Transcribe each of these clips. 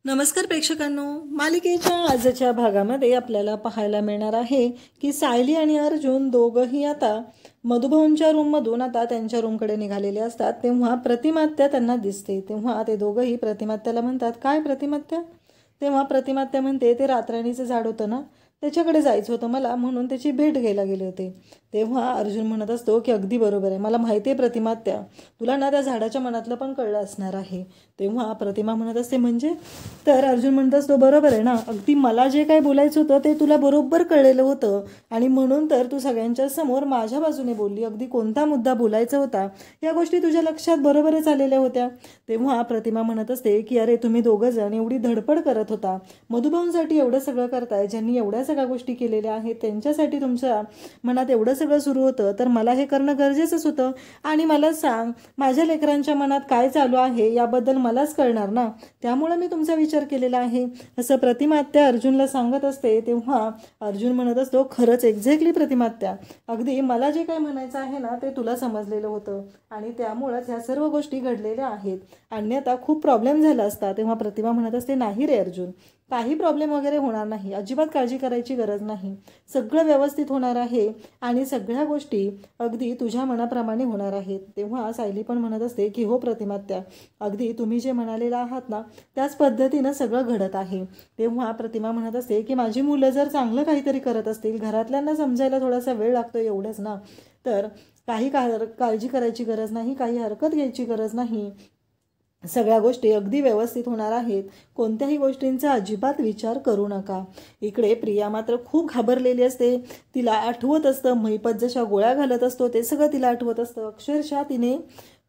नमस्कार प्रेक्षकांनो, मालिकेच्या आजच्या भागामध्ये आपल्याला पाहायला मिळणार आहे की सायली आणि अर्जुन दोघंही आता मधुभाऊंच्या रूममधून आता त्यांच्या रूमकडे निघालेले असतात. तेव्हा प्रतिमात्या त्यांना दिसते. तेव्हा ते दोघंही प्रतिमात्याला म्हणतात, काय प्रतिमात्या? तेव्हा प्रतिमात्या म्हणते, ते रातराणीचं झाड होतं ना, त्याच्याकडे जायचं होतं मला, म्हणून त्याची भेट घ्यायला गेले होते. तेव्हा अर्जुन म्हणत असतो की अगदी बरोबर आहे, मला माहिती आहे प्रतिमात्या, तुला ना त्या झाडाच्या मनातलं पण कळलं असणार आहे. तेव्हा प्रतिमा म्हणत असते, म्हणजे? तर अर्जुन म्हणत असतो, बरोबर आहे ना, अगदी मला जे काय बोलायचं होतं ते तुला बरोबर कळलेलं होतं आणि म्हणून तर तू सगळ्यांच्या समोर माझ्या बाजूने बोलली. अगदी कोणता मुद्दा बोलायचा होता या गोष्टी तुझ्या लक्षात बरोबरच आलेल्या होत्या. तेव्हा प्रतिमा म्हणत असते की अरे, तुम्ही दोघं जण एवढी धडपड करत होता, मधुभाऊंसाठी एवढं सगळं करताय, ज्यांनी एवढ्या सगळ्या गोष्टी केलेल्या आहेत त्यांच्यासाठी तुमच्या मनात एवढं सगळं सुरू होतं, तर मला हे करणं गरजेचंच होतं. आणि मला सांग, माझ्या लेकरांच्या मनात काय चालू आहे याबद्दल मलाच कळणार ना, त्यामुळे मी तुमचा विचार केलेला आहे, असं प्रतिमात्या अर्जुनला सांगत असते. तेव्हा अर्जुन म्हणत असतो, खरंच एक्झॅक्टली प्रतिमात्या, अगदी मला जे काही म्हणायचं आहे ना ते तुला समजलेलं होतं आणि त्यामुळंच ह्या सर्व गोष्टी घडलेल्या आहेत, अन्यथा खूप प्रॉब्लेम झाला असता. तेव्हा प्रतिमा म्हणत असते, नाही रे अर्जुन, काही प्रॉब्लेम वगैरे होणार नाही, अजिबात काळजी करायची गरज नाही, सगळं व्यवस्थित होणार आहे आणि सगळ्या गोष्टी अगदी तुझ्या मनाप्रमाणे होणार आहेत. तेव्हा सायली पण म्हणत असते की हो प्रतिमात्या, अगदी तुम्ही जे म्हणालेलं आहात ना त्याच पद्धतीनं सगळं घडत आहे. तेव्हा प्रतिमा म्हणत असते की माझी मुलं जर चांगलं काहीतरी करत असतील, घरातल्यांना समजायला थोडासा वेळ लागतो एवढंच ना, तर काही काळजी करायची गरज नाही, काही हरकत घ्यायची गरज नाही, सगळ्या गोष्टी अगदी व्यवस्थित होणार आहेत, कोणत्याही गोष्टींचा अजिबात विचार करू नका. इकडे प्रिया मात्र खूप घाबरलेली असते. तिला आठवत असतं महिपत जशा गोळ्या घालत असतो ते सगळं तिला आठवत असतं. अक्षरशः तिने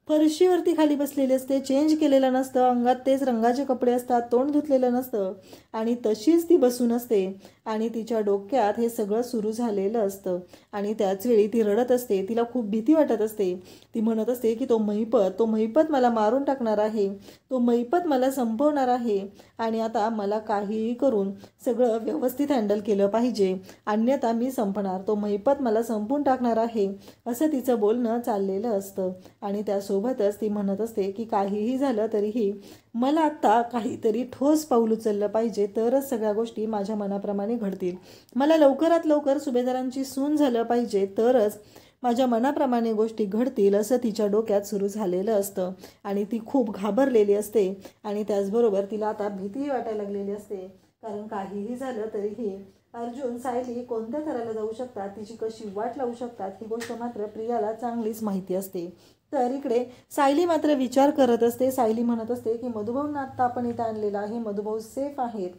फरशीवरती खाली बसलेली असते, चेंज केलेलं नसतं, अंगात तेच रंगाचे कपडे असतात, तोंड धुतलेलं नसतं आणि तशीच ती बसून असते आणि तिच्या डोक्यात हे सगळं सुरू झालेलं असतं आणि त्याच वेळी ती रडत असते. तिला खूप भीती वाटत असते. ती म्हणत असते की तो महिपत मला मारून टाकणार आहे, तो महिपत मला संपवणार आहे आणि आता मला काहीही करून सगळं व्यवस्थित हँडल केलं पाहिजे, अन्यथा मी संपणार, तो महिपत मला संपवून टाकणार आहे, असं तिचं बोलणं चाललेलं असतं. आणि त्यासोबतच ती म्हणत असते की काहीही झालं तरीही मला आत्ता काहीतरी ठोस पाऊल उचललं पाहिजे, तरच सगळ्या गोष्टी माझ्या मनाप्रमाणे घडतील, मला लवकरात लवकर सुभेदारांची सून झालं पाहिजे, तरच माझ्या मनाप्रमाणे गोष्टी घडतील, असं तिच्या डोक्यात सुरू झालेलं असतं आणि ती खूप घाबरलेली असते आणि त्याचबरोबर तिला आता भीतीही वाटायला लागलेली असते. कारण काहीही झालं तरीही अर्जुन सायली कोणत्या थराला जाऊ शकतात, तिची कशी वाट लावू शकतात, ही गोष्ट मात्र प्रियाला चांगलीच माहिती असते. तर इकडे सायली मात्र विचार करत असते. सायली म्हणत असते की मधुभाऊंना आत्ता आपण इथं आणलेलं आहे, मधुभाऊ सेफ आहेत,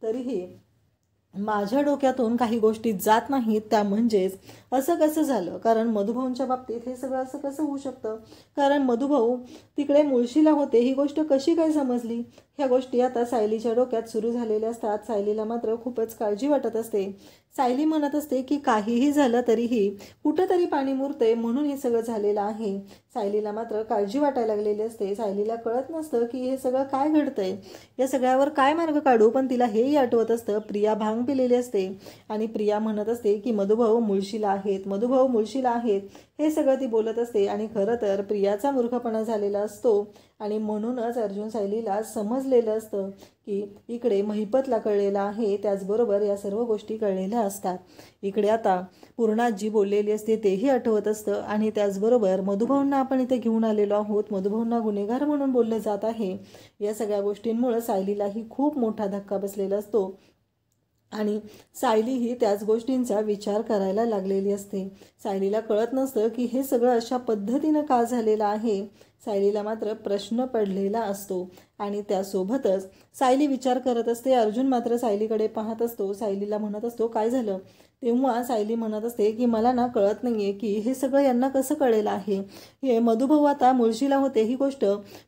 तरीही माझ्या डोक्यातून काही गोष्टी जात नाहीत. त्या म्हणजेच असं कसं झालं, कारण मधुभाऊंच्या बाबतीत हे सगळं असं कसं होऊ शकतं, कारण मधुभाऊ तिकडे मुळशीला होते, ही गोष्ट कशी काय समजली, ह्या गोष्टी आता सायलीच्या डोक्यात सुरू झालेल्या असतात. सायलीला मात्र खूपच काळजी वाटत असते. सायली म्हणत असते की काहीही झालं तरीही कुठंतरी पाणी मुरते म्हणून हे सगळं झालेलं आहे. सायलीला मात्र काळजी वाटायला लागलेली असते. सायलीला कळत नसतं की हे सगळं काय घडतंय, या सगळ्यावर काय मार्ग काढू, पण तिला हेही आठवत असतं प्रिया भांग पिलेली असते आणि प्रिया म्हणत असते की मधुभाऊ मुळशीला आहेत, मधुभाऊ मुळशीला आहेत, हे सगळं ती बोलत असते आणि खरं तर प्रियाचा मूर्खपणा झालेला असतो आणि म्हणूनच अर्जुन सायलीला समजलेलं असतं की इकडे महिपतला कळलेला आहे, त्याचबरोबर या सर्व गोष्टी कळलेल्या असतात. इकडे आता पूर्णाजी बोललेली असते तेही आठवत असतं आणि त्याचबरोबर मधुभाऊंना आपण इथे घेऊन आलेलो आहोत, मधुभाऊंना गुन्हेगार म्हणून बोललं जात आहे, या सगळ्या गोष्टींमुळे सायलीलाही खूप मोठा धक्का बसलेला असतो आणि सायली ही त्याच गोष्टींचा विचार करायला लागलेली असते. सायलीला कळत नसतं की हे सगळं अशा पद्धतीनं का झालेलं आहे. सायलीला मात्र प्रश्न पडलेला असतो आणि त्यासोबतच सायली विचार करत असते. अर्जुन मात्र सायलीकडे पाहत असतो. सायलीला म्हणत असतो, काय झालं? तेव्हा सायली म्हणत असते की मला ना कळत नाहीये की हे सगळं यांना कसं कळलेलं आहे. हे मधुभाऊ आता मुळशीला होते ही गोष्ट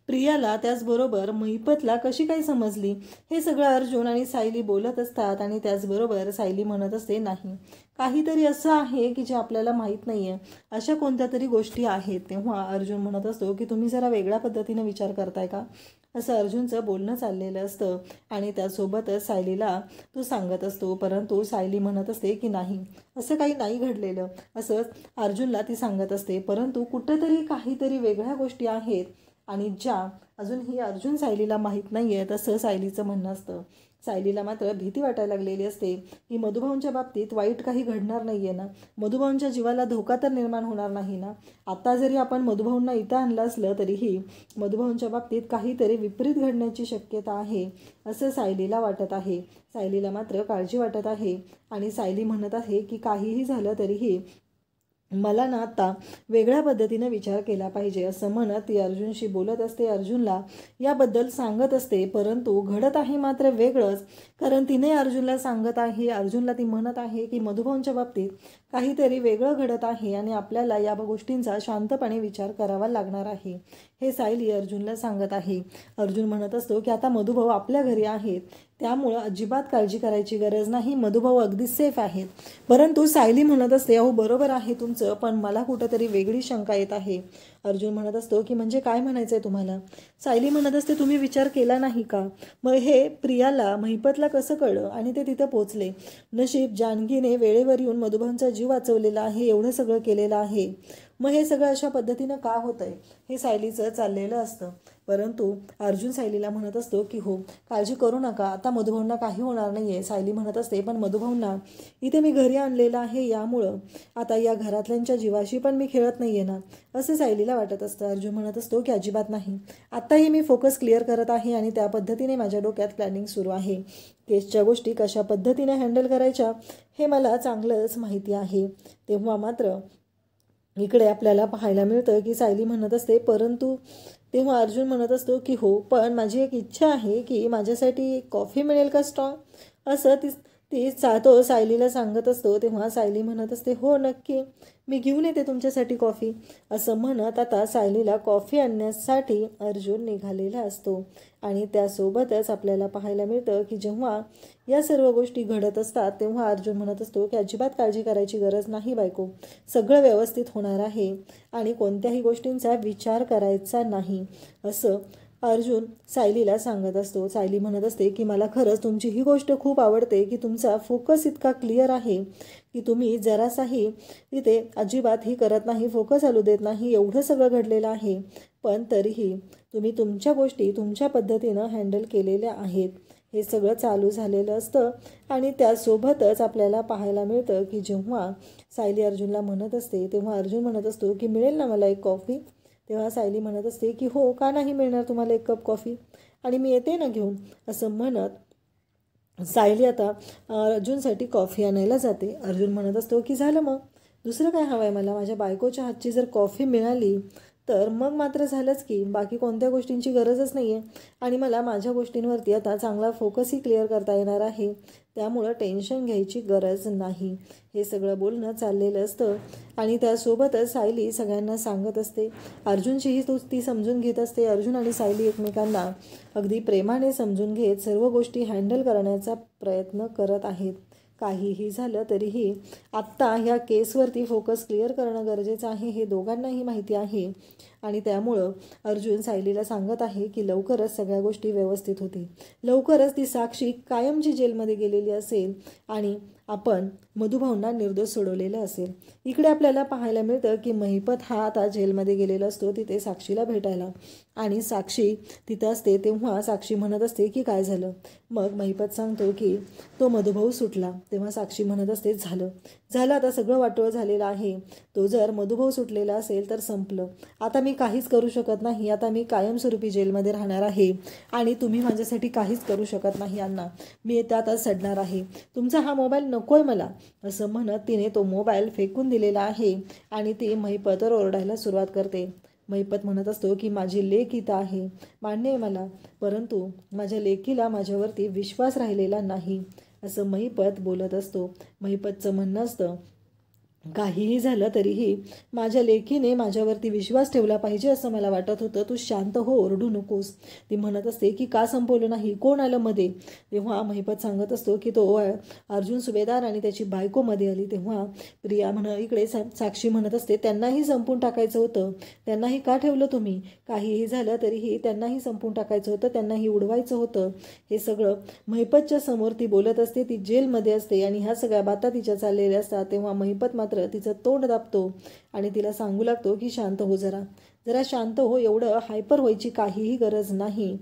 प्रियाला त्याचबरोबर महिपतला कशी काय समजली, हे सगळं अर्जुन आणि सायली बोलत असतात आणि त्याचबरोबर सायली म्हणत असते, नाही, काहीतरी असं आहे की जे आपल्याला माहीत नाहीये, अशा कोणत्या तरी गोष्टी आहेत. तेव्हा अर्जुन म्हणत असतो की तुम्ही जरा वेगळ्या पद्धतीने विचार करताय का, असं अर्जुनचं बोलणं चाललेलं असतं आणि त्यासोबतच सायलीला तो सांगत असतो. परंतु सायली म्हणत असते की नाही, असं काही नाही घडलेलं, असं अर्जुनला ती सांगत असते. परंतु कुठंतरी काहीतरी वेगळ्या गोष्टी आहेत आणि ज्या अजूनही अर्जुन सायलीला माहीत नाही आहे तसं सायलीचं म्हणणं असतं. सायलीला मात्र भीती वाटायला लागलेली असते की मधुभाऊंच्या बाबतीत वाईट काही घडणार नाही आहे ना, मधुभाऊंच्या जीवाला धोका तर निर्माण होणार नाही ना. आता जरी आपण मधुभाऊंना इथं आणलं असलं तरीही मधुभाऊंच्या बाबतीत काहीतरी विपरीत घडण्याची शक्यता आहे असं सायलीला वाटत आहे. सायलीला मात्र काळजी वाटत आहे आणि सायली म्हणत आहे की काहीही झालं तरीही मला ना आता वेगळ्या पद्धतीने विचार केला पाहिजे असं म्हणत ती अर्जुनशी बोलत असते, अर्जुनला याबद्दल सांगत असते. परंतु घडत आहे मात्र वेगळंच, कारण तिने अर्जुनला सांगत आहे, अर्जुनला ती म्हणत आहे की मधुभाऊंच्या बाबतीत काहीतरी वेगळं घडत आहे आणि आपल्याला या गोष्टींचा शांतपणे विचार करावा लागणार आहे हे सायली अर्जुनला सांगत आहे. अर्जुन म्हणत असतो की आता मधुभाऊ आपल्या घरी आहेत, त्यामुळं अजिबात काळजी करायची गरज नाही, मधुभाऊ अगदी सेफ आहेत. परंतु सायली म्हणत असते, अहो बरोबर आहे तुमचं, पण मला कुठंतरी वेगळी शंका येत आहे. अर्जुन म्हणत असतो की म्हणजे काय म्हणायचं आहे तुम्हाला. सायली म्हणत असते, तुम्ही विचार केला नाही का, मग हे प्रियाला महिपतला कसं कळलं आणि ते तिथं पोचले. नशीब जानकीने वेळेवर येऊन मधुभाऊंचा जीव वाचवलेला आहे, एवढं सगळं केलेलं आहे. मग हे सगळं अशा पद्धतीनं का होतंय हे सायलीचं चाललेलं असतं. परंतु अर्जुन सायलीला म्हणत असतो की हो काळजी करू नका, आता मधुभाऊंना काही होणार नाही आहे. सायली म्हणत असते, पण मधुभाऊंना इथे मी घरी आणलेलं आहे, यामुळं आता या घरातल्यांच्या जीवाशी पण मी खेळत नाही आहे ना असं सायलीला वाटत असतं. अर्जुन म्हणत असतो की अजिबात नाही, आत्ताही मी फोकस क्लिअर करत आहे आणि त्या पद्धतीने माझ्या डोक्यात प्लॅनिंग सुरू आहे. केसच्या गोष्टी कशा पद्धतीने हँडल करायच्या हे मला चांगलंच माहिती आहे. तेव्हा मात्र इकडे आपल्याला पाहायला मिळतं की सायली म्हणत असते, परंतु तेव्हा अर्जुन म्हणत असतो की हो पण माझी एक इच्छा आहे की माझ्यासाठी कॉफी मिळेल का स्ट्रॉंग असं ती तो सायलीला सांगत असतो. तेव्हा सायली म्हणत असते, हो नक्की, मी घेऊन येते तुमच्यासाठी कॉफी असं म्हणत आता सायलीला कॉफी आणण्यासाठी अर्जुन निघालेला असतो. आणि त्यासोबतच आपल्याला पाहायला मिळतं की जेव्हा या सर्व गोष्टी घडत असतात तेव्हा अर्जुन म्हणत असतो की अजिबात काळजी करायची गरज नाही बायको, सगळं व्यवस्थित होणार आहे आणि कोणत्याही गोष्टींचा विचार करायचा नाही असं अर्जुन सायलीला सांगत असतो. सायली म्हणत असते की मला खरंच तुमची ही गोष्ट खूप आवडते की तुमचा फोकस इतका क्लिअर आहे की तुम्ही जरासाही तिथे अजिबात ही करत नाही, फोकस हलू देत नाही. एवढं सगळं घडलेलं आहे पण तरीही तुम्ही तुमच्या गोष्टी तुमच्या पद्धतीनं हँडल केलेल्या आहेत. हे सगळं चालू झालेलं असतं आणि त्यासोबतच आपल्याला पाहायला मिळतं की जेव्हा सायली अर्जुनला म्हणत असते तेव्हा अर्जुन म्हणत असतो की मिळेल ना मला एक कॉफी. तेव्हा सायली म्हणत असते की हो का नाही मिळणार तुम्हाला एक कप कॉफी आणि मी येते ना घेऊन असं म्हणत सायली आता अर्जुनसाठी कॉफी आणायला जाते. अर्जुन म्हणत असतो की झालं मग दुसरं काय हवं आहे मला, माझ्या बायकोच्या हातची जर कॉफी मिळाली तर मग मात्र झालंच की, बाकी कोणत्या गोष्टींची गरजच नाही आहे आणि मला माझ्या गोष्टींवरती आता चांगला फोकसही क्लिअर करता येणार आहे, त्यामुळं टेन्शन घ्यायची गरज नाही. हे सगळं बोलणं चाललेलं असतं आणि त्यासोबतच सायली सगळ्यांना सांगत असते. अर्जुनशीही ती समजून घेत असते. अर्जुन आणि सायली एकमेकांना अगदी प्रेमाने समजून घेत सर्व गोष्टी हँडल करण्याचा प्रयत्न करत आहेत. काहीही झालं तरीही आत्ता ह्या केसवरती फोकस क्लिअर करणं गरजेचं आहे हे दोघांनाही माहिती आहे आणि त्यामुळं अर्जुन सायलीला सांगत आहे की लवकरच सगळ्या गोष्टी व्यवस्थित होतील, लवकरच ती साक्षी कायमची जेलमध्ये गेलेली असेल आणि आपण मधुभाऊंना निर्दोष सोडवलेलं असेल. इकडे आपल्याला पाहायला मिळतं की महिपत हा आता जेलमध्ये गेलेला असतो तिथे साक्षीला भेटायला आणि साक्षी तिथं असते. तेव्हा साक्षी म्हणत असते की काय झालं. मग महिपत सांगतो की तो मधुभाऊ सुटला. तेव्हा साक्षी म्हणत असते झालं आता सगळं वाटोळं झालेलं आहे, तो जर मधुभाऊ सुटलेला असेल तर संपलं, आता मी काहीच करू शकत नाही, आता मी कायमस्वरूपी जेलमध्ये राहणार आहे आणि तुम्ही माझ्यासाठी काहीच करू शकत नाही अण्णा, मी त्यातच सडणार आहे, तुमचा हा मोबाईल नको आहे मला असं म्हणत तिने तो मोबाईल फेकून दिलेला आहे आणि ती महिपतवर ओरडायला सुरुवात करते. महिपत म्हणत असतो की माझी लेक इथं आहे, मान्य आहे मला, परंतु माझ्या लेकीला माझ्यावरती विश्वास राहिलेला नाही असं महिपत बोलत असतो. महिपतचं म्हणणं असतं काहीही झालं तरीही माझ्या लेकीने माझ्यावरती विश्वास ठेवला पाहिजे असं मला वाटत होतं, तू शांत हो, ओरडू नकोस. ती म्हणत असते की का संपवलं नाही, कोण आलं मध्ये. तेव्हा महिपत सांगत असतो की तो अर्जुन सुभेदार आणि त्याची बायको मध्ये आली. तेव्हा प्रिया इकडे साक्षी म्हणत असते त्यांनाही संपून टाकायचं होतं, त्यांनाही का ठेवलं तुम्ही, काहीही झालं तरीही त्यांनाही संपून टाकायचं होतं, त्यांनाही उडवायचं होतं. हे सगळं महिपतच्या समोर ती बोलत असते. ती जेलमध्ये असते आणि ह्या सगळ्या बाता तिच्या चाललेल्या असतात. तेव्हा महिपत मात्र तिचं तोंड दाबतो आणि तिला सांगू लागतो की शांत हो, जरा जरा शांत हो, एवढं हायपर व्हायची काहीही गरज नाही,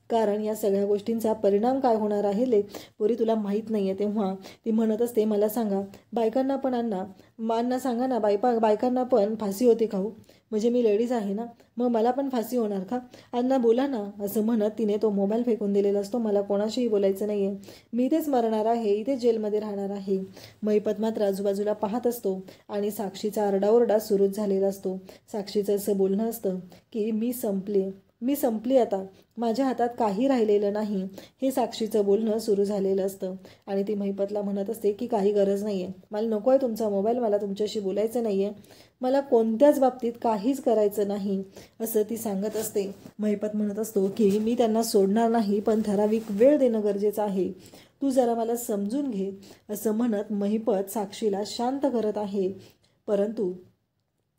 कारण या सगळ्या गोष्टींचा परिणाम काय होणार आहे पोरी तुला माहीत नाही आहे. तेव्हा ती म्हणत असते, मला सांगा, बायकांना पण अण्णा सांगा ना, बायकांना पण फाशी होते का हो? म्हणजे मी लेडीज आहे ना, मग मला पण फाशी होणार का? अण्णा बोला ना, असं म्हणत तिने तो मोबाईल फेकून दिलेला असतो. मला कोणाशीही बोलायचं नाही आहे, मी इथेच मरणार आहे, इथेच जेलमध्ये राहणार आहे. महिपत मात्र आजूबाजूला पाहत असतो आणि साक्षीचा आरडाओरडा सुरूच झालेला असतो. साक्षीचं असं बोलणं असतं की मी संपली आता, माझ्या हातात काही राहिलेलं नाही, हे साक्षीचं बोलणं सुरू झालेलं असतं. आणि ती महिपतला म्हणत असते की काही गरज नाही आहे, मला नको आहे तुमचा मोबाईल, मला तुमच्याशी बोलायचं नाही आहे, मला कोणत्याच बाबतीत काहीच करायचं नाही, असं ती सांगत असते. महिपत म्हणत असतो की मी त्यांना सोडणार नाही, पण ठराविक वेळ देणं गरजेचं आहे, तू जरा मला समजून घे, असं म्हणत महिपत साक्षीला शांत करत आहे. परंतु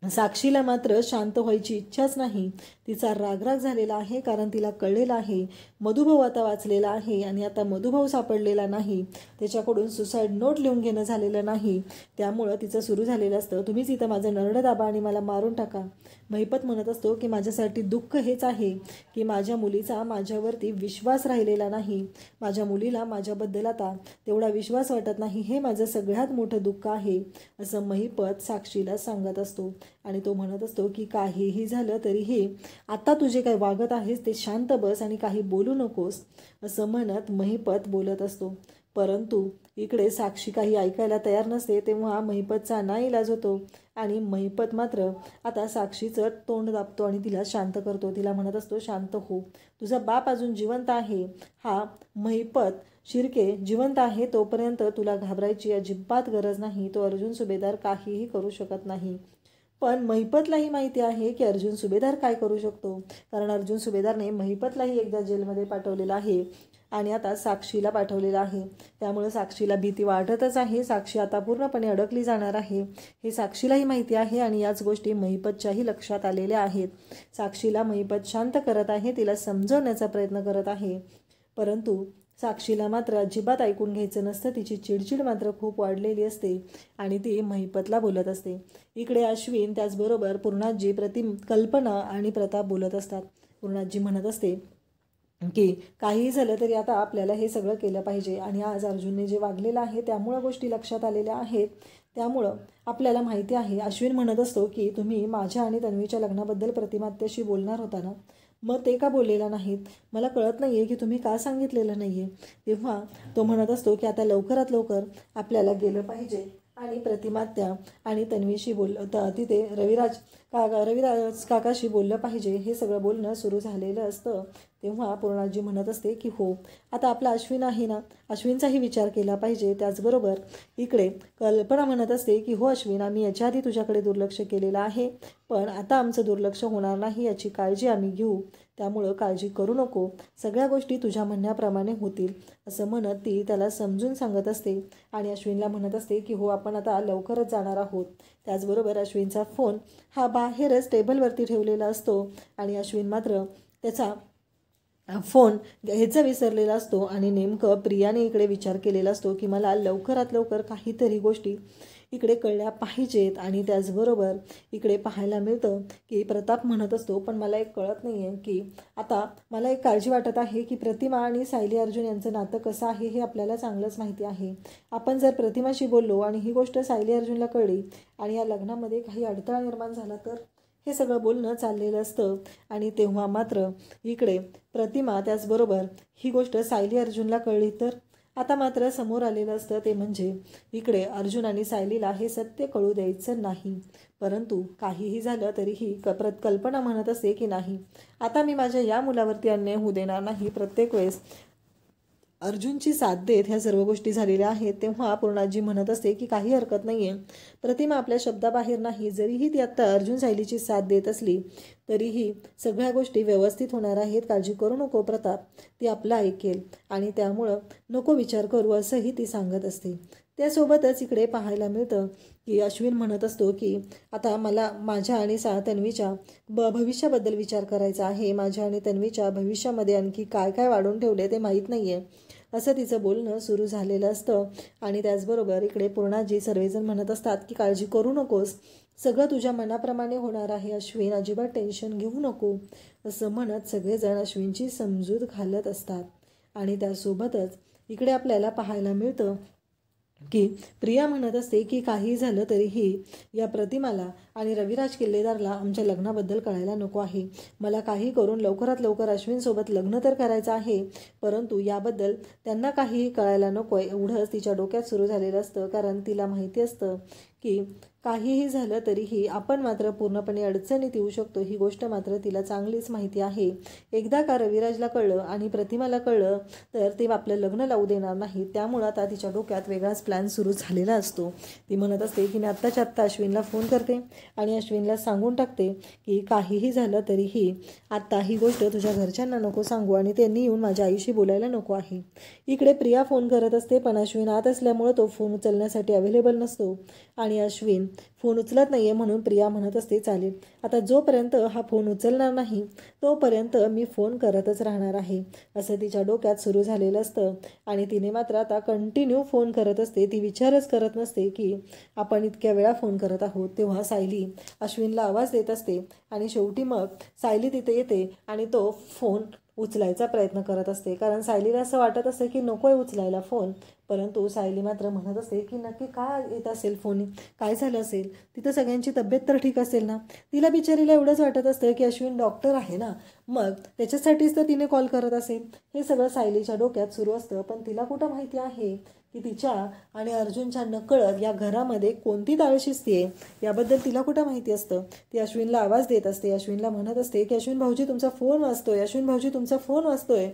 साक्षीला मात्र शांत व्हायची इच्छाच नाही. तिचा रागराग झालेला आहे, कारण तिला कळलेलं आहे मधुभाऊ आता वाचलेला आहे आणि आता मधुभाऊ सापडलेला नाही, त्याच्याकडून सुसाईड नोट लिहून घेणं झालेलं नाही. त्यामुळं तिचं सुरू झालेलं असतं, तुम्हीच इथं माझं नरडं दाबा आणि मला मारून टाका. महिपत म्हणत असतो की माझ्यासाठी दुःख हेच आहे की माझ्या मुलीचा माझ्यावरती विश्वास राहिलेला नाही, माझ्या मुलीला माझ्याबद्दल आता तेवढा विश्वास वाटत नाही, हे माझं सगळ्यात मोठं दुःख आहे, असं महिपत साक्षीला सांगत असतो. आणि तो म्हणत असतो की काहीही झालं तरीही आता तुझे काय वागत आहेस ते शांत बस आणि काही बोलू नकोस, असं म्हणत महिपत बोलत असतो. परंतु इकडे साक्षी काही ऐकायला तयार नसते. तेव्हा महिपतचा नाईलाज होतो आणि महिपत मात्र आता साक्षीचं तोंड दाबतो आणि तिला शांत करतो. तिला म्हणत असतो, शांत हो, तुझा बाप अजून जिवंत आहे, हा महिपत शिर्के जिवंत आहे, तोपर्यंत तुला घाबरायची अजिबात गरज नाही, तो अर्जुन सुभेदार काहीही करू शकत नाही. पण महिपतलाही माहिती आहे की अर्जुन सुभेदार काय करू शकतो, कारण अर्जुन सुभेदारने महिपतलाही एकदा जेलमध्ये पाठवलेलं आहे आणि आता साक्षीला पाठवलेलं आहे. त्यामुळे साक्षीला भीती वाढतच आहे, साक्षी आता पूर्णपणे अडकली जाणार आहे, हे साक्षीलाही माहिती आहे आणि याच गोष्टी महिपतच्याही लक्षात आलेल्या आहेत. साक्षीला महिपत शांत करत आहे, तिला समजवण्याचा प्रयत्न करत आहे, परंतु साक्षीला मात्र अजिबात ऐकून घ्यायचं नसतं. तिची चिडचिड मात्र खूप वाढलेली असते आणि ती महिपतला बोलत असते. इकडे अश्विन, त्याचबरोबर पूर्णाजी, कल्पना आणि प्रताप बोलत असतात. पूर्णाजी म्हणत असते की काहीही झालं तरी आता आपल्याला हे सगळं केलं पाहिजे आणि आज अर्जुनने जे वागलेलं आहे त्यामुळं गोष्टी लक्षात आलेल्या आहेत, त्यामुळं आपल्याला माहिती आहे. अश्विन म्हणत असतो की तुम्ही माझ्या आणि तन्वीच्या लग्नाबद्दल प्रतिमात्याशी बोलणार होता ना, मग ते का बोललेला नाहीत, मला कळत नाही आहे की तुम्ही का सांगितलेलं नाही आहे. तेव्हा तो म्हणत असतो की आता लवकरात लवकर आपल्याला गेलं पाहिजे आणि प्रतिमात्या आणि तन्वीशी तिथे रविराज काकाशी बोललं पाहिजे, हे सगळं बोलणं सुरू झालेलं असतं. तेव्हा पूर्णाजी म्हणत असते की हो, आता आपला अश्विन आहे ना, अश्विनचाही विचार केला पाहिजे. त्याचबरोबर इकडे कल्पना म्हणत असते की हो अश्विन, आम्ही याच्या आधी तुझ्याकडे दुर्लक्ष केलेलं आहे, पण आता आमचं दुर्लक्ष होणार नाही याची काळजी आम्ही घेऊ, त्यामुळं काळजी करू नको, सगळ्या गोष्टी तुझ्या म्हणण्याप्रमाणे होतील, असं म्हणत ती त्याला समजून सांगत असते. आणि अश्विनला म्हणत असते की हो, आपण आता लवकरच जाणार आहोत. त्याचबरोबर अश्विनचा फोन हा बाहेरच टेबलवरती ठेवलेला असतो आणि अश्विन मात्र त्याचा फोन ह्याचा विसरलेला असतो आणि नेमकं प्रियाने इकडे विचार केलेला असतो की मला लवकरात लवकर काहीतरी गोष्टी इकडे कळल्या पाहिजेत. आणि त्याचबरोबर इकडे पाहायला मिळतं की प्रताप म्हणत असतो, पण मला एक कळत नाही आहे की आता मला एक काळजी वाटत आहे की प्रतिमा आणि सायली अर्जुन यांचं नातं कसं आहे हे आपल्याला चांगलंच माहिती आहे. आपण जर प्रतिमाशी बोललो आणि ही गोष्ट सायली अर्जुनला कळली आणि या लग्नामध्ये काही अडथळा निर्माण झाला तर, हे सगळं बोलणं चाललेलं असतं. आणि तेव्हा मात्र इकडे प्रतिमा, त्याचबरोबर ही गोष्ट सायली अर्जुनला कळली तर आता मात्र समोर आलेलं असतं ते म्हणजे इकडे अर्जुन आणि सायलीला हे सत्य कळू द्यायचं नाही. परंतु काहीही झालं तरीही कल्पना म्हणत असते की नाही, आता मी माझ्या या मुलावरती अन्याय होऊ देणार नाही. प्रत्येक वेळेस अर्जुनची साथ देत ह्या सर्व गोष्टी झालेल्या आहेत. तेव्हा पूर्णाजी म्हणत असते की काही हरकत नाही आहे, प्रतिमा आपल्या शब्दाबाहेर नाही, जरीही ती आत्ता अर्जुन सायलीची साथ देत असली तरीही सगळ्या गोष्टी व्यवस्थित होणार आहेत, काळजी करू नको प्रताप, ती आपलं ऐकेल आणि त्यामुळं नको विचार करू, असंही ती सांगत असते. त्यासोबतच इकडे पाहायला मिळतं की अश्विन म्हणत असतो की आता मला माझ्या आणि तन्वीच्या भविष्याबद्दल विचार करायचा आहे, माझ्या आणि तन्वीच्या भविष्यामध्ये आणखी काय काय वाढवून ठेवले ते माहीत नाही आहे, असं तिचं बोलणं सुरू झालेलं असतं. आणि त्याचबरोबर इकडे पूर्णाजी सर्वजण म्हणत असतात की काळजी करू नकोस, सगळं तुझ्या मनाप्रमाणे होणार आहे अश्विन, अजिबात टेन्शन घेऊ नको, असं म्हणत सगळेजण अश्विनची समजूत घालत असतात. आणि त्यासोबतच इकडे आपल्याला पाहायला मिळतं की प्रिया म्हणत असते की काही झालं तरीही या प्रतिमाला आणि रविराज किल्लेदारला आमच्या लग्नाबद्दल कळायला नको आहे. मला काही करून लवकरात लवकर अश्विनसोबत लग्न तर करायचं आहे, परंतु याबद्दल त्यांना काही कळायला नको आहे, एवढंच तिच्या डोक्यात सुरू झालेलं असतं. कारण तिला माहिती असतं की काहीही झालं तरीही आपण मात्र पूर्णपणे अडचणीत येऊ शकतो, ही गोष्ट मात्र तिला चांगलीच माहिती आहे. एकदा का रविराजला कळलं आणि प्रतिमाला कळलं तर ते आपलं लग्न लावू देणार नाही. त्यामुळं आता तिच्या डोक्यात वेगळाच प्लॅन सुरू झालेला असतो. ती म्हणत असते की मी आत्ताच्या आत्ता अश्विनला फोन करते आणि अश्विनला सांगून टाकते की काहीही झालं तरीही आत्ता ही गोष्ट तुझ्या घरच्यांना नको सांगू आणि त्यांनी येऊन माझ्या आईशी बोलायला नको आहे. इकडे प्रिया फोन करत असते, पण अश्विन आत असल्यामुळे तो फोन उचलण्यासाठी अवेलेबल नसतो आणि अश्विन फोन उचलत नाहीये म्हणून प्रिया म्हणत असते चालेल, आता जोपर्यंत हा फोन उचलणार नाही तोपर्यंत मी फोन करतच राहणार आहे, असं तिच्या डोक्यात सुरू झालेलं असतं. आणि तिने मात्र आता कंटिन्यू फोन करत असते. ती विचारच करत नसते की आपण इतक्या वेळा फोन करत आहोत. तेव्हा सायली अश्विनला आवाज देत असते आणि शेवटी मग सायली तिथे येते आणि तो फोन उचलायचा प्रयत्न करत असते. कारण सायलीला असं वाटत असतं की नको आहे उचलायला फोन, परंतु सायली मात्र म्हणत असते की नक्की काय येत असेल फोन, काय झालं असेल, तिथं सगळ्यांची तब्येत तर ठीक असेल ना. तिला बिचारीला एवढंच वाटत असतं की अश्विन डॉक्टर आहे ना, मग त्याच्यासाठीच तर तिने कॉल करत असेल. हे सगळं सायलीच्या डोक्यात सुरू असतं. पण तिला कुठं माहिती आहे की तिच्या आणि अर्जुनच्या नकळत या घरामध्ये कोणती दाळशिस्ती आहे याबद्दल तिला कुठं माहिती असतं. ती अश्विनला आवाज देत असते, अश्विनला म्हणत असते की अश्विन भाऊजी तुमचा फोन वाजतोय, अश्विन भाऊजी तुमचा फोन वाजतोय.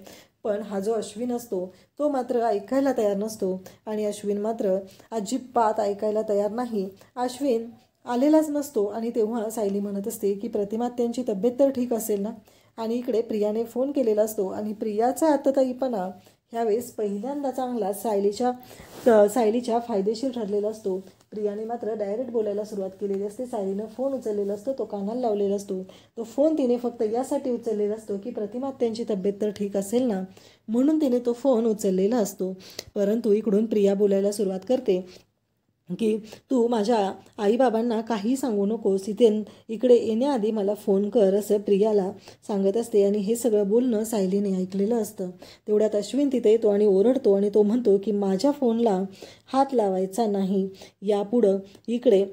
पण हा जो अश्विन असतो तो मात्र ऐकायला तयार नसतो आणि अश्विन मात्र अजिबात ऐकायला तयार नाही. अश्विन आलेलाच नसतो. आणि तेव्हा सायली म्हणत असते की प्रतिमा त्यांची तब्येत तर ठीक असेल ना. आणि इकडे प्रियाने फोन केलेला असतो आणि प्रियाचा आतताईपणा ह्यावेळेस पहिल्यांदा चांगला सायलीच्या फायदेशीर ठरलेला असतो. प्रियाने मात्र डायरेक्ट बोलायला सुरुवात केलेली असते. सायलीनं फोन उचललेला असतो, तो कानाला लावलेला असतो. तो फोन तिने फक्त यासाठी उचललेला असतो की प्रतिमा त्यांची तब्येत तर ठीक असेल ना, म्हणून तिने तो फोन उचललेला असतो. परंतु इकडून प्रिया बोलायला सुरुवात करते की तू माझ्या आईबाबांना काही सांगू नकोस, इकडे येण्याआधी मला फोन कर, असं प्रियाला सांगत असते. आणि हे सगळं बोलणं सायलीने ऐकलेलं असतं. तेवढ्यात अश्विन तिथे येतो आणि ओरडतो आणि तो म्हणतो की माझ्या फोनला हात लावायचा नाही यापुढं. इकडे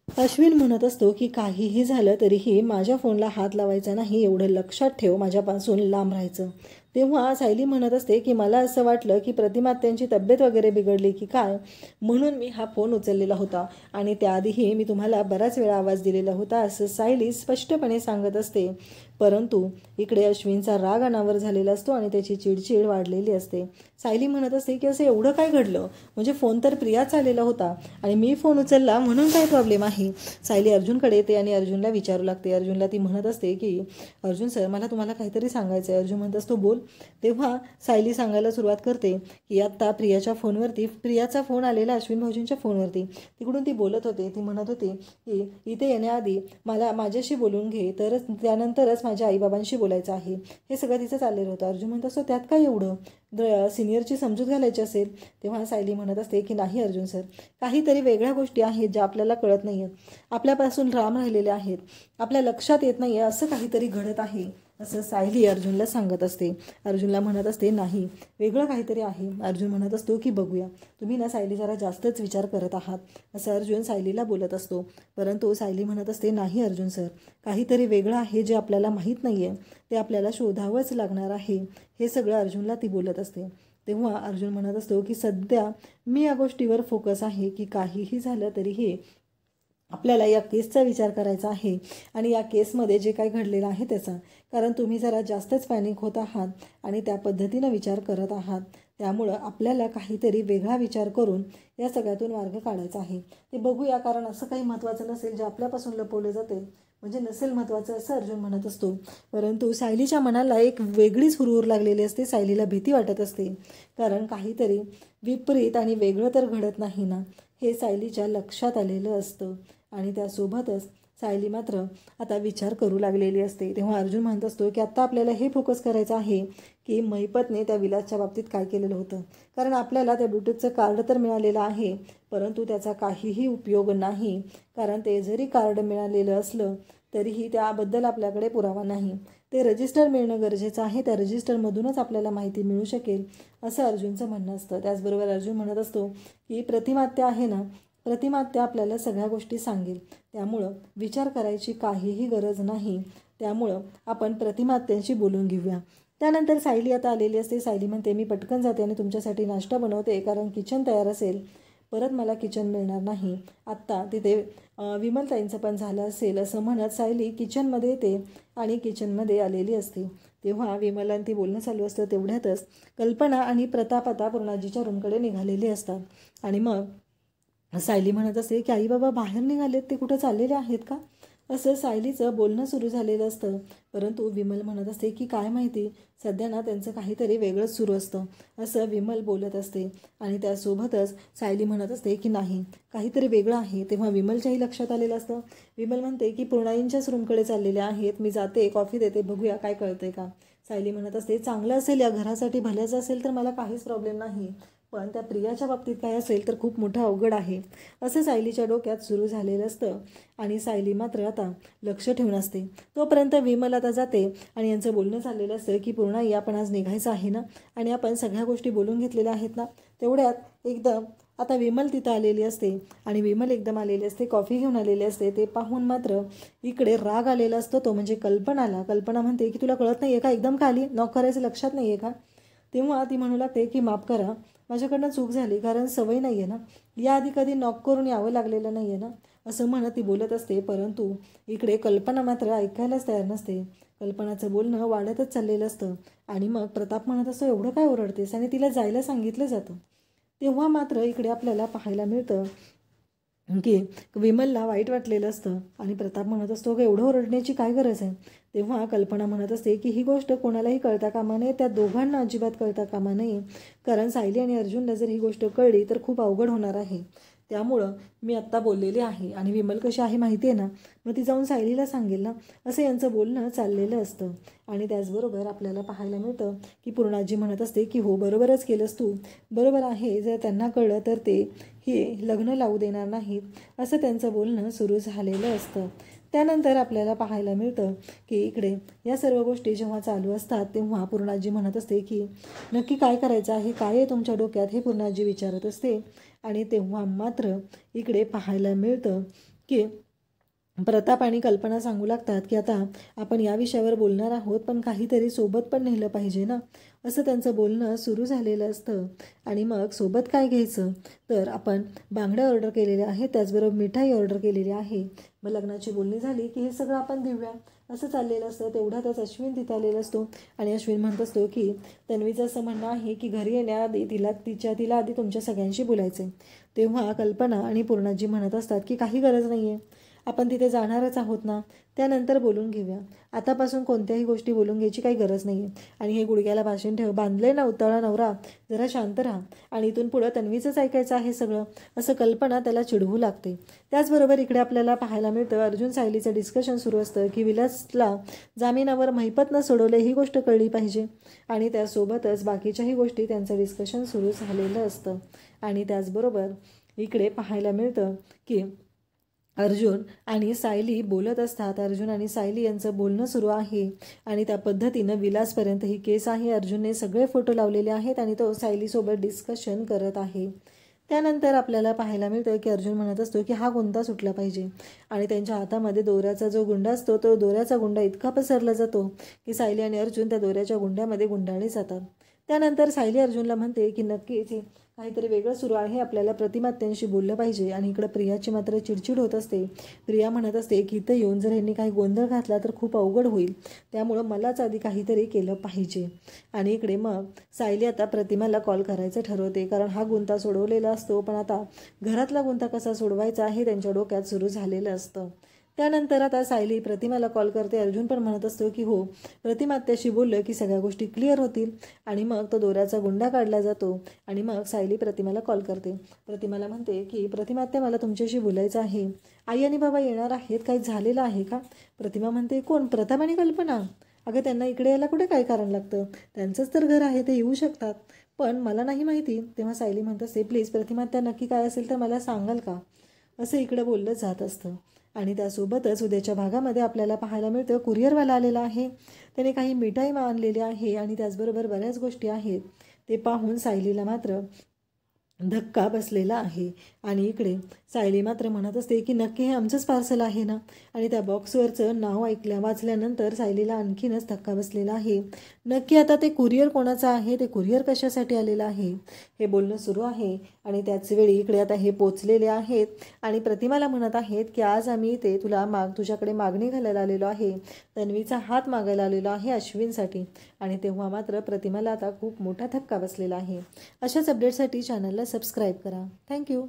अश्विन म्हणत असतो की काहीही झालं तरीही माझ्या फोनला हात लावायचा नाही, एवढं लक्षात ठेव, माझ्यापासून लांब राहायचं. तेव्हा सायली म्हणत असते की मला असं वाटलं की प्रतिमा त्यांची तब्येत वगैरे बिघडली की काय, म्हणून मी हा फोन उचललेला होता आणि त्याआधीही मी तुम्हाला बराच वेळा आवाज दिलेला होता, असं सायली स्पष्टपणे सांगत असते. परंतु इकडे अश्विनचा राग अनावर झालेला असतो आणि त्याची चिडचिड वाढलेली असते. सायली म्हणत असते की असं एवढं काय घडलं, म्हणजे फोन तर प्रियाच आलेला होता आणि मी फोन उचलला म्हणून काय प्रॉब्लेम आहे. सायली अर्जुनकडे येते आणि अर्जुनला विचारू लागते. अर्जुनला ती म्हणत असते की अर्जुन सर मला तुम्हाला काहीतरी सांगायचं आहे. अर्जुन म्हणत असतो बोल. तेव्हा सायली सांगायला सुरुवात करते की आत्ता प्रियाच्या फोनवरती, प्रियाचा फोन आलेला अश्विन भाऊजींच्या फोनवरती, तिकडून ती बोलत होते. ती म्हणत होती की इथे येण्याआधी माझ्याशी बोलून घे, तरच त्यानंतरच माझ्या आईबाबांशी बोलायचं आहे. हे सगळं तिचं चाललेलं होतं. अर्जुन म्हणत असतो त्यात काय एवढं, सिनियरची समजूत घालायची असेल. तेव्हा सायली म्हणत असते की नाही अर्जुन सर, काहीतरी वेगळ्या गोष्टी आहेत ज्या आपल्याला कळत नाही आहेत, आपल्यापासून लांब राहिलेल्या आहेत, आपल्या लक्षात येत नाही आहे, असं काहीतरी घडत आहे, असं सायली अर्जुनला सांगत असते. अर्जुनला म्हणत असते नाही वेगळं काहीतरी आहे. अर्जुन म्हणत असतो की बघूया, तुम्ही ना सायली जरा जास्तच विचार करत आहात, असं अर्जुन सायलीला बोलत असतो. परंतु सायली म्हणत असते नाही अर्जुन सर, काहीतरी वेगळं आहे जे आपल्याला माहीत नाही आहे, ते आपल्याला शोधावंच लागणार आहे. हे सगळं अर्जुनला ती बोलत असते. तेव्हा अर्जुन म्हणत असतो की सध्या मी या गोष्टीवर फोकस आहे की काहीही झालं तरीही आपल्याला या केसचा विचार करायचा आहे आणि या केसमध्ये जे काही घडलेलं आहे त्याचा, कारण तुम्ही जरा जास्तच पॅनिक होत आहात आणि त्या पद्धतीनं विचार करत आहात. त्यामुळं आपल्याला काहीतरी वेगळा विचार करून या सगळ्यातून मार्ग काढायचा आहे. ते बघूया, कारण असं काही महत्त्वाचं नसेल जे आपल्यापासून लपवलं जाते, म्हणजे नसेल महत्त्वाचं असं अर्जुन म्हणत असतो. परंतु सायलीच्या मनाला एक वेगळीच हुरहुर लागलेली असते. सायलीला भीती वाटत असते, कारण काहीतरी विपरीत आणि वेगळं तर घडत नाही ना, हे सायलीच्या लक्षात आलेलं असतं. आणि त्यासोबतच सायली मात्र आता विचार करू लागलेली असते. तेव्हा अर्जुन म्हणत असतो की आता आपल्याला हे फोकस करायचं आहे की महिपतने त्या विलासच्या बाबतीत काय केलेलं होतं. कारण आपल्याला त्या ब्लूटूथचं कार्ड तर मिळालेलं आहे, परंतु त्याचा काहीही उपयोग नाही. कारण ते जरी कार्ड मिळालेलं असलं तरीही त्याबद्दल आपल्याकडे पुरावा नाही. ते रजिस्टर मिळणं गरजेचं आहे. त्या रजिस्टरमधूनच आपल्याला माहिती मिळू शकेल असं अर्जुनचं म्हणणं असतं. त्याचबरोबर अर्जुन म्हणत असतो की प्रतिमात्या आहे ना, प्रतिमात्या आपल्याला सगळ्या गोष्टी सांगेल, त्यामुळं विचार करायची काहीही गरज नाही. त्यामुळं आपण प्रतिमात्यांशी बोलून घेऊया. त्यानंतर सायली आता आलेली असते. सायली म्हणते मी पटकन जाते आणि तुमच्यासाठी नाश्ता बनवते, कारण किचन तयार असेल परत मला किचन मिळणार नाही. आत्ता तिथे विमलताईंचं पण झालं असेल असं म्हणत सायली किचनमध्ये येते आणि किचनमध्ये आलेली असते. तेव्हा विमल आणि ती बोलणं चालू असतं. तेवढ्यातच कल्पना आणि प्रताप आता पूर्णाजीच्या रूमकडे निघालेले असतात. आणि मग सायली म्हणत असते की आई बाबा बाहेर निघालेत, ते कुठं चाललेले आहेत का, असं सायलीचं बोलणं सुरू झालेलं असतं. परंतु विमल म्हणत असते की काय माहिती, सध्या ना त्यांचं काहीतरी वेगळंच सुरू असतं असं विमल बोलत असते. आणि त्यासोबतच सायली म्हणत असते की नाही काहीतरी वेगळं आहे. तेव्हा विमलच्याही लक्षात आलेलं असतं. विमल म्हणते की पूर्णाईंच्याच रूमकडे चाललेले आहेत, मी जाते कॉफी देते, बघूया काय कळतंय का. सायली म्हणत असते चांगलं असेल, या घरासाठी भल्याचं असेल तर मला काहीच प्रॉब्लेम नाही, पण त्या प्रियाच्या बाबतीत काय असेल तर खूप मोठं अवघड आहे असं सायलीच्या डोक्यात सुरू झालेलं असतं. आणि सायली मात्र आता लक्ष ठेवून असते. तोपर्यंत विमल आता जाते आणि यांचं बोलणं चाललेलं असतं की पूर्णाई आपण आज निघायचं आहे ना, आणि आपण सगळ्या गोष्टी बोलून घेतलेल्या आहेत ना. तेवढ्यात एकदम आता विमल तिथं आलेली असते आणि विमल एकदम आलेली असते, कॉफी घेऊन आलेली असते. ते पाहून मात्र इकडे राग आलेला असतो, तो म्हणजे कल्पनाला. कल्पना म्हणते की तुला कळत नाही आहे का, एकदम खाली नॉक करायचं लक्षात नाही आहे का. तेव्हा ती म्हणू लागते की माफ करा, माझ्याकडनं चूक झाली, कारण सवय नाही आहे ना, याआधी कधी नॉक करून यावं लागलेलं नाही आहे ना, असं म्हणत ती बोलत असते. परंतु इकडे कल्पना मात्र ऐकायलाच तयार नसते. कल्पनाचं बोलणं वाढतच चाललेलं असतं. आणि मग प्रताप म्हणत असतो एवढं काय ओरडतेस, आणि तिला जायला सांगितलं जातं. तेव्हा मात्र इकडे आपल्याला पाहायला मिळतं की विमलला वाईट वाटलेलं असतं आणि प्रताप म्हणत असतो की एवढं ओरडण्याची काय गरज आहे. तेव्हा कल्पना म्हणत असते की ही गोष्ट कोणालाही कळता कामा नये, त्या दोघांना अजिबात कळता कामा नये, कारण सायली आणि अर्जुनला जर ही गोष्ट कळली तर खूप अवघड होणार आहे. त्यामुळं मी आत्ता बोललेले आहे. आणि विमल कशी आहे माहिती आहे ना, मग ती जाऊन सायलीला सांगेल ना, असं यांचं बोलणं चाललेलं असतं. आणि त्याचबरोबर आपल्याला पाहायला मिळतं की पूर्णाजी म्हणत असते की हो बरोबरच केलंस तू, बरोबर आहे, जर त्यांना कळलं तर ते हे लग्न लावू देणार नाहीत, असं त्यांचं बोलणं सुरू झालेलं असतं. त्यानंतर आपल्याला पाहायला मिळतं की इकडे या सर्व गोष्टी जेव्हा चालू असतात तेव्हा पूर्णाजी म्हणत असते की नक्की काय करायचं आहे, काय आहे तुमच्या डोक्यात, हे पूर्णाजी विचारत असते. आणि तेव्हा मात्र इकडे पाहायला मिळतं की प्रताप आणि कल्पना सांगू लागतात की आता आपण या विषयावर बोलणार आहोत, पण काहीतरी सोबत पण नेलं पाहिजे ना, असं त्यांचं बोलणं सुरू झालेलं असतं. आणि मग सोबत काय घ्यायचं, तर आपण बांगड्या ऑर्डर केलेल्या आहेत, त्याचबरोबर मिठाई ऑर्डर केलेली आहे, मग लग्नाची बोलणी झाली की हे सगळं आपण देऊया, असं चाललेलं असतं. तेवढ्यातच अश्विन तिथं आलेला असतो आणि अश्विन म्हणत असतो की तन्वीचं असं म्हणणं आहे की घरी येण्याआधी तिला आधी तुमच्या सगळ्यांशी बोलायचं आहे. तेव्हा कल्पना आणि पूर्णाजी म्हणत असतात की काही गरज नाही आहे, आपण तिथे जाणारच आहोत ना, त्यानंतर बोलून घेऊया, आतापासून कोणत्याही गोष्टी बोलून घ्यायची काही गरज नाही आहे. आणि हे गुडघ्याला भाषण ठेव, बांधले ना उतावळा नवरा, जरा शांत राहा, आणि इथून पुढं तन्वीचंच ऐकायचं आहे सगळं, असं कल्पना त्याला चिडवू लागते. त्याचबरोबर इकडे आपल्याला पाहायला मिळतं अर्जुन सायलीचं डिस्कशन सुरू असतं की विलासला जामिनावर महिपतनं सोडवलं ही गोष्ट कळली पाहिजे. आणि त्यासोबतच बाकीच्याही गोष्टी त्यांचं डिस्कशन सुरू झालेलं असतं. आणि त्याचबरोबर इकडे पाहायला मिळतं की अर्जुन आणि सायली बोलत असतात. अर्जुन आणि सायली यांचं बोलणं सुरू आहे आणि त्या पद्धतीनं विलासपर्यंत ही केस आहे. अर्जुनने सगळे फोटो लावलेले आहेत आणि तो सायलीसोबत डिस्कशन करत आहे. त्यानंतर आपल्याला पाहायला मिळतं की अर्जुन म्हणत असतो की हा गुंडा सुटला पाहिजे, आणि त्यांच्या हातामध्ये दोऱ्याचा जो गुंडा असतो तो दोऱ्याचा गुंडा इतका पसरला जातो की सायली आणि अर्जुन त्या दोऱ्याच्या गुंड्यामध्ये गुंडाळले जातात. त्यानंतर सायली अर्जुनला म्हणते की नक्कीच काहीतरी वेगळं सुरू आहे, आपल्याला प्रतिमात्यांशी बोललं पाहिजे. आणि इकडं प्रियाची मात्र चिडचिड होत असते. प्रिया म्हणत असते की इथं येऊन जर ह्यांनी काही गोंधळ घातला तर खूप अवघड होईल, त्यामुळं मलाच आधी काहीतरी केलं पाहिजे. आणि इकडे मग सायली आता प्रतिमाला कॉल करायचं ठरवते, कारण हा गुंता सोडवलेला असतो, पण आता घरातला गुंता कसा सोडवायचा हे त्यांच्या डोक्यात सुरू झालेलं असतं. त्यानंतर आता सायली प्रतिमाला कॉल करते. अर्जुन पण म्हणत असतो की हो, प्रतिमा आत्याशी बोललं की सगळ्या गोष्टी क्लिअर होतील. आणि मग तो दोऱ्याचा गुंडा काढला जातो. आणि मग सायली प्रतिमाला कॉल करते. प्रतिमाला म्हणते की प्रतिमा आत्या, मला तुमच्याशी बोलायचं आहे. आई आणि बाबा येणार आहेत, काही झालेलं आहे का? प्रतिमा म्हणते, कोण? प्रताप आणि कल्पना? अगं, त्यांना इकडे यायला कुठे काय कारण लागतं? त्यांचंच तर घर आहे, ते येऊ शकतात. पण मला नाही माहिती. तेव्हा सायली म्हणत असते, प्लीज प्रतिमा आत्या, नक्की काय असेल तर मला सांगाल का? असं इकडं बोललं जात असतं. आणि त्यासोबतच उद्याच्या भागामध्ये आपल्याला पाहायला मिळतं कुरिअरवाला आलेला आहे. त्याने काही मिठाई आणलेली आहे आणि त्याचबरोबर बऱ्याच गोष्टी आहेत. ते पाहून सायलीला मात्र धक्का बसलेला आहे. आणि इकडे सायली मात्र म्हणत असते की नक्की हे आमचंच पार्सल आहे ना? आणि त्या बॉक्सवरचं नाव वाचल्यानंतर सायलीला आणखीनच धक्का बसलेला आहे. नक्की आता ते कुरिअर कोणाचं आहे? ते कुरिअर कशासाठी आलेलं आहे? हे बोलणं सुरू आहे. आणि त्याच वेळी इकडे आता हे पोचलेले आहेत आणि प्रतिमाला म्हणत आहेत की आज आम्ही ते तुझ्याकडे मागणी घालायला आलेलो आहे. तन्वीचा हात मागायला आलेलो आहे अश्विनसाठी. आणि तेव्हा मात्र प्रतिमाला आता खूप मोठा धक्का बसलेला आहे. अशाच अपडेटसाठी चॅनलला सबस्क्राईब करा. थँक्यू.